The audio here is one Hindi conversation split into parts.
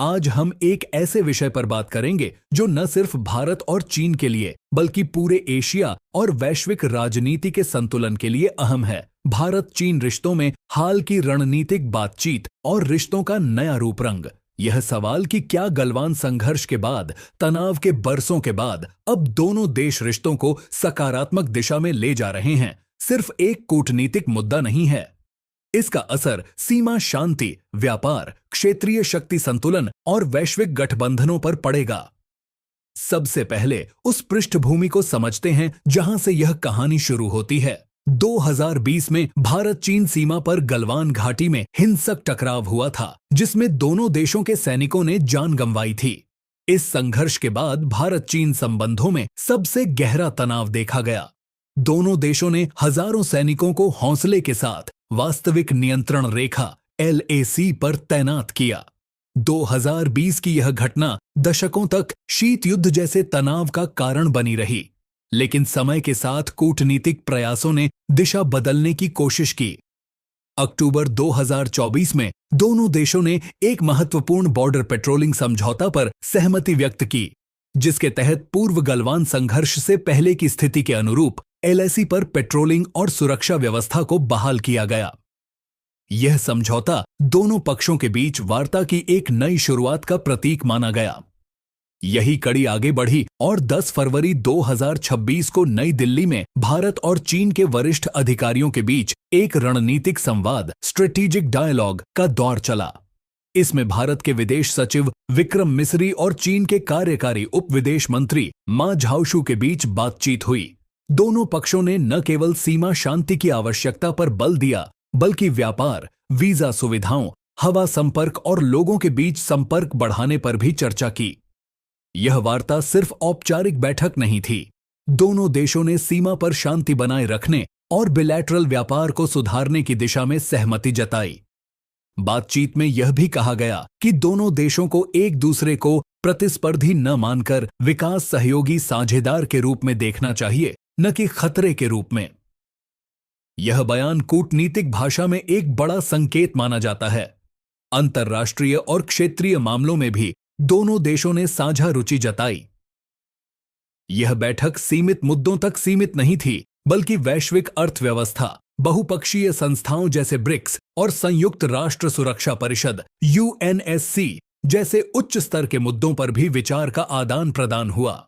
आज हम एक ऐसे विषय पर बात करेंगे जो न सिर्फ भारत और चीन के लिए बल्कि पूरे एशिया और वैश्विक राजनीति के संतुलन के लिए अहम है। भारत चीन रिश्तों में हाल की रणनीतिक बातचीत और रिश्तों का नया रूप रंग। यह सवाल कि क्या गलवान संघर्ष के बाद, तनाव के बरसों के बाद अब दोनों देश रिश्तों को सकारात्मक दिशा में ले जा रहे हैं, सिर्फ एक कूटनीतिक मुद्दा नहीं है। इसका असर सीमा शांति, व्यापार, क्षेत्रीय शक्ति संतुलन और वैश्विक गठबंधनों पर पड़ेगा। सबसे पहले उस पृष्ठभूमि को समझते हैं जहां से यह कहानी शुरू होती है। 2020 में भारत चीन सीमा पर गलवान घाटी में हिंसक टकराव हुआ था, जिसमें दोनों देशों के सैनिकों ने जान गंवाई थी। इस संघर्ष के बाद भारत चीन संबंधों में सबसे गहरा तनाव देखा गया। दोनों देशों ने हजारों सैनिकों को हौसले के साथ वास्तविक नियंत्रण रेखा LAC पर तैनात किया। 2020 की यह घटना दशकों तक शीत युद्ध जैसे तनाव का कारण बनी रही, लेकिन समय के साथ कूटनीतिक प्रयासों ने दिशा बदलने की कोशिश की। अक्टूबर 2024 में दोनों देशों ने एक महत्वपूर्ण बॉर्डर पेट्रोलिंग समझौता पर सहमति व्यक्त की, जिसके तहत पूर्व गलवान संघर्ष से पहले की स्थिति के अनुरूप LAC पर पेट्रोलिंग और सुरक्षा व्यवस्था को बहाल किया गया। यह समझौता दोनों पक्षों के बीच वार्ता की एक नई शुरुआत का प्रतीक माना गया। यही कड़ी आगे बढ़ी और 10 फरवरी 2026 को नई दिल्ली में भारत और चीन के वरिष्ठ अधिकारियों के बीच एक रणनीतिक संवाद, स्ट्रेटेजिक डायलॉग का दौर चला। इसमें भारत के विदेश सचिव विक्रम मिसरी और चीन के कार्यकारी उप विदेश मंत्री मा झाओशू के बीच बातचीत हुई। दोनों पक्षों ने न केवल सीमा शांति की आवश्यकता पर बल दिया, बल्कि व्यापार, वीजा सुविधाओं, हवा संपर्क और लोगों के बीच संपर्क बढ़ाने पर भी चर्चा की। यह वार्ता सिर्फ औपचारिक बैठक नहीं थी। दोनों देशों ने सीमा पर शांति बनाए रखने और बिलैटरल व्यापार को सुधारने की दिशा में सहमति जताई। बातचीत में यह भी कहा गया कि दोनों देशों को एक दूसरे को प्रतिस्पर्धी न मानकर विकास सहयोगी साझेदार के रूप में देखना चाहिए, न कि खतरे के रूप में। यह बयान कूटनीतिक भाषा में एक बड़ा संकेत माना जाता है। अंतर्राष्ट्रीय और क्षेत्रीय मामलों में भी दोनों देशों ने साझा रुचि जताई। यह बैठक सीमित मुद्दों तक सीमित नहीं थी, बल्कि वैश्विक अर्थव्यवस्था, बहुपक्षीय संस्थाओं जैसे ब्रिक्स और संयुक्त राष्ट्र सुरक्षा परिषद UNSC जैसे उच्च स्तर के मुद्दों पर भी विचार का आदान प्रदान हुआ।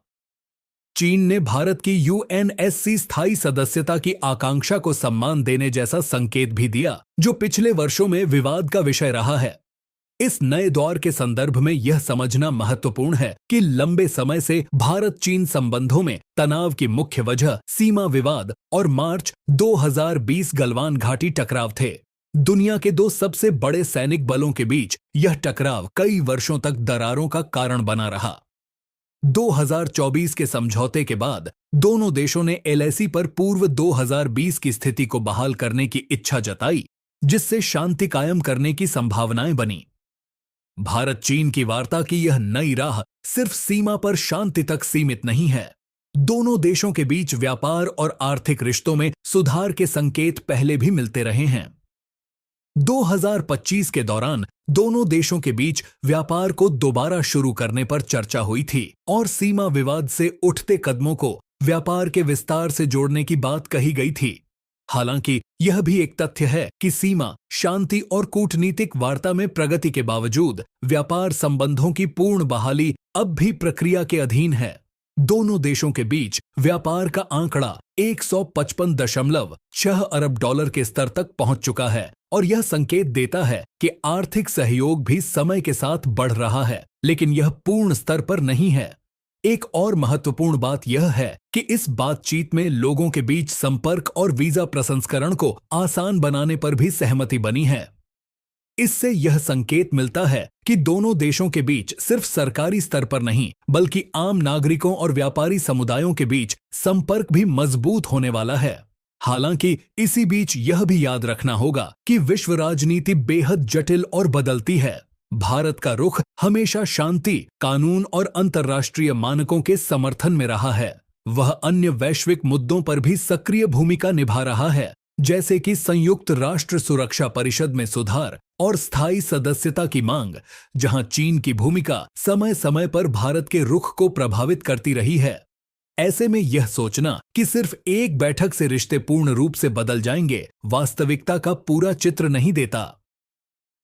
चीन ने भारत की UNSC स्थायी सदस्यता की आकांक्षा को सम्मान देने जैसा संकेत भी दिया, जो पिछले वर्षों में विवाद का विषय रहा है। इस नए दौर के संदर्भ में यह समझना महत्वपूर्ण है कि लंबे समय से भारत चीन संबंधों में तनाव की मुख्य वजह सीमा विवाद और मार्च 2020 गलवान घाटी टकराव थे। दुनिया के दो सबसे बड़े सैनिक बलों के बीच यह टकराव कई वर्षों तक दरारों का कारण बना रहा। 2024 के समझौते के बाद दोनों देशों ने LAC पर पूर्व 2020 की स्थिति को बहाल करने की इच्छा जताई, जिससे शांति कायम करने की संभावनाएं बनी। भारत चीन की वार्ता की यह नई राह सिर्फ सीमा पर शांति तक सीमित नहीं है। दोनों देशों के बीच व्यापार और आर्थिक रिश्तों में सुधार के संकेत पहले भी मिलते रहे हैं। 2025 के दौरान दोनों देशों के बीच व्यापार को दोबारा शुरू करने पर चर्चा हुई थी और सीमा विवाद से उठते कदमों को व्यापार के विस्तार से जोड़ने की बात कही गई थी। हालांकि यह भी एक तथ्य है कि सीमा शांति और कूटनीतिक वार्ता में प्रगति के बावजूद व्यापार संबंधों की पूर्ण बहाली अब भी प्रक्रिया के अधीन है। दोनों देशों के बीच व्यापार का आंकड़ा 155.6 अरब डॉलर के स्तर तक पहुंच चुका है और यह संकेत देता है कि आर्थिक सहयोग भी समय के साथ बढ़ रहा है, लेकिन यह पूर्ण स्तर पर नहीं है। एक और महत्वपूर्ण बात यह है कि इस बातचीत में लोगों के बीच संपर्क और वीजा प्रसंस्करण को आसान बनाने पर भी सहमति बनी है। इससे यह संकेत मिलता है कि दोनों देशों के बीच सिर्फ सरकारी स्तर पर नहीं, बल्कि आम नागरिकों और व्यापारी समुदायों के बीच संपर्क भी मजबूत होने वाला है। हालांकि इसी बीच यह भी याद रखना होगा कि विश्व राजनीति बेहद जटिल और बदलती है। भारत का रुख हमेशा शांति, कानून और अंतर्राष्ट्रीय मानकों के समर्थन में रहा है। वह अन्य वैश्विक मुद्दों पर भी सक्रिय भूमिका निभा रहा है, जैसे कि संयुक्त राष्ट्र सुरक्षा परिषद में सुधार और स्थायी सदस्यता की मांग, जहां चीन की भूमिका समय समय पर भारत के रुख को प्रभावित करती रही है। ऐसे में यह सोचना कि सिर्फ एक बैठक से रिश्ते पूर्ण रूप से बदल जाएंगे, वास्तविकता का पूरा चित्र नहीं देता।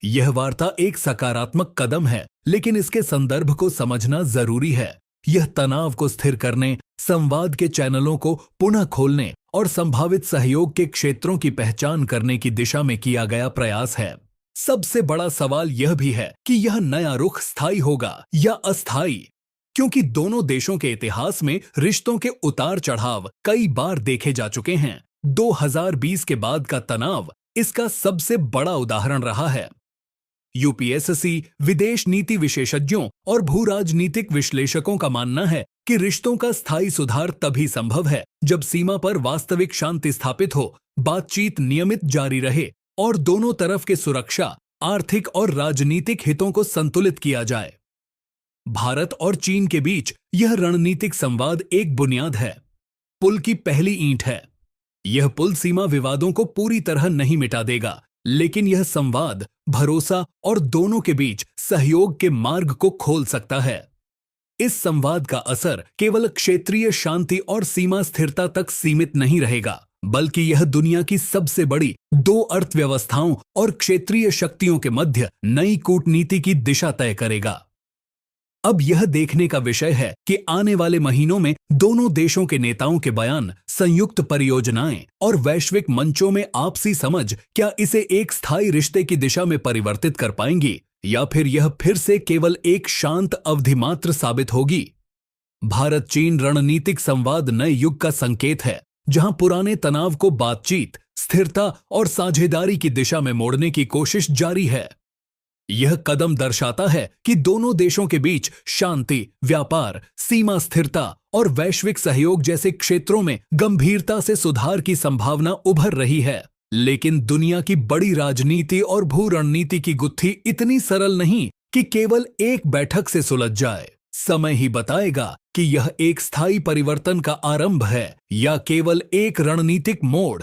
यह वार्ता एक सकारात्मक कदम है, लेकिन इसके संदर्भ को समझना जरूरी है। यह तनाव को स्थिर करने, संवाद के चैनलों को पुनः खोलने और संभावित सहयोग के क्षेत्रों की पहचान करने की दिशा में किया गया प्रयास है। सबसे बड़ा सवाल यह भी है कि यह नया रुख स्थायी होगा या अस्थायी, क्योंकि दोनों देशों के इतिहास में रिश्तों के उतार चढ़ाव कई बार देखे जा चुके हैं। 2020 के बाद का तनाव इसका सबसे बड़ा उदाहरण रहा है। यूपीएससी, विदेश नीति विशेषज्ञों और भू राजनीतिक विश्लेषकों का मानना है कि रिश्तों का स्थायी सुधार तभी संभव है जब सीमा पर वास्तविक शांति स्थापित हो, बातचीत नियमित जारी रहे और दोनों तरफ के सुरक्षा, आर्थिक और राजनीतिक हितों को संतुलित किया जाए। भारत और चीन के बीच यह रणनीतिक संवाद एक बुनियाद है, पुल की पहली ईंट है। यह पुल सीमा विवादों को पूरी तरह नहीं मिटा देगा, लेकिन यह संवाद, भरोसा और दोनों के बीच सहयोग के मार्ग को खोल सकता है। इस संवाद का असर केवल क्षेत्रीय शांति और सीमा स्थिरता तक सीमित नहीं रहेगा, बल्कि यह दुनिया की सबसे बड़ी दो अर्थव्यवस्थाओं और क्षेत्रीय शक्तियों के मध्य नई कूटनीति की दिशा तय करेगा। अब यह देखने का विषय है कि आने वाले महीनों में दोनों देशों के नेताओं के बयान, संयुक्त परियोजनाएं और वैश्विक मंचों में आपसी समझ क्या इसे एक स्थायी रिश्ते की दिशा में परिवर्तित कर पाएंगी, या फिर यह फिर से केवल एक शांत अवधि मात्र साबित होगी। भारत चीन रणनीतिक संवाद नए युग का संकेत है, जहां पुराने तनाव को बातचीत, स्थिरता और साझेदारी की दिशा में मोड़ने की कोशिश जारी है। यह कदम दर्शाता है कि दोनों देशों के बीच शांति, व्यापार, सीमा स्थिरता और वैश्विक सहयोग जैसे क्षेत्रों में गंभीरता से सुधार की संभावना उभर रही है। लेकिन दुनिया की बड़ी राजनीति और भू रणनीति की गुत्थी इतनी सरल नहीं कि केवल एक बैठक से सुलझ जाए। समय ही बताएगा कि यह एक स्थायी परिवर्तन का आरंभ है या केवल एक रणनीतिक मोड़।